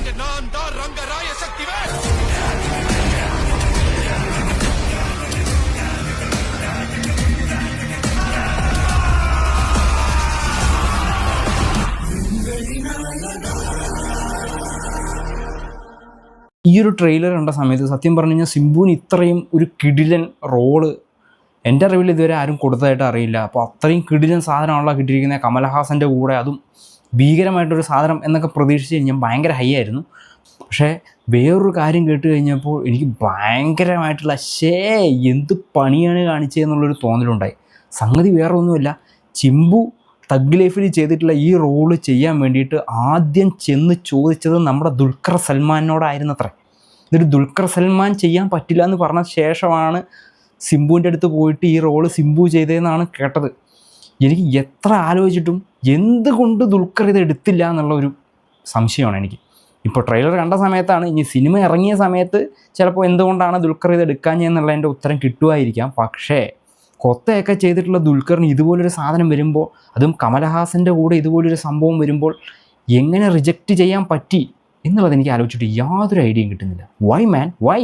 ഈ ഒരു ട്രെയിലർ കണ്ട സമയത്ത് സത്യം പറഞ്ഞു കഴിഞ്ഞാൽ സിംബുവിന് ഇത്രയും ഒരു കിടിലൻ റോള് എൻ്റെ അറിവിൽ ഇതുവരെ ആരും കൊടുത്തതായിട്ട് അറിയില്ല. അപ്പോൾ അത്രയും കിടിലൻ സാധനമാണല്ലോ കിട്ടിയിരിക്കുന്നത് കമൽഹാസൻ്റെ കൂടെ, അതും ഭീകരമായിട്ടൊരു സാധനം എന്നൊക്കെ പ്രതീക്ഷിച്ച് ഞാൻ ഭയങ്കര ഹൈ ആയിരുന്നു. പക്ഷേ വേറൊരു കാര്യം കേട്ട് കഴിഞ്ഞപ്പോൾ എനിക്ക് ഭയങ്കരമായിട്ടുള്ള എന്ത് പണിയാണ് കാണിച്ചതെന്നുള്ളൊരു തോന്നലുണ്ടായി. സംഗതി വേറെ ഒന്നുമില്ല, ചിമ്പു തഗ് ലൈഫിൽ ചെയ്തിട്ടുള്ള ഈ റോള് ചെയ്യാൻ വേണ്ടിയിട്ട് ആദ്യം ചെന്ന് ചോദിച്ചത് നമ്മുടെ ദുൽഖർ സൽമാനോടായിരുന്നത്രേ. എന്നിട്ട് ദുൽഖർ സൽമാൻ ചെയ്യാൻ പറ്റില്ല എന്ന് പറഞ്ഞ ശേഷമാണ് സിംബുവിൻ്റെ അടുത്ത് പോയിട്ട് ഈ റോള് സിംബു ചെയ്തതെന്നാണ് കേട്ടത്. എനിക്ക് എത്ര ആലോചിച്ചിട്ടും എന്തുകൊണ്ട് ദുൽഖർ ഇത് എടുത്തില്ല എന്നുള്ള ഒരു സംശയമാണ് എനിക്ക്. ഇപ്പോൾ ട്രെയിലർ കണ്ട സമയത്താണ്, ഇനി സിനിമ ഇറങ്ങിയ സമയത്ത് ചിലപ്പോൾ എന്തുകൊണ്ടാണ് ദുൽഖർ ഇത് എടുക്കാഞ്ഞെന്നുള്ളതിൻ്റെ ഉത്തരം കിട്ടുമായിരിക്കാം. പക്ഷേ കൊത്തയൊക്കെ ചെയ്തിട്ടുള്ള ദുൽഖറിന് ഇതുപോലൊരു സാധനം വരുമ്പോൾ, അതും കമൽഹാസൻ്റെ കൂടെ ഇതുപോലൊരു സംഭവം വരുമ്പോൾ എങ്ങനെ റിജക്റ്റ് ചെയ്യാൻ പറ്റി എന്നുള്ളത് എനിക്ക് ആലോചിച്ചിട്ട് യാതൊരു ഐഡിയയും കിട്ടുന്നില്ല. വൈ മാൻ, വൈ?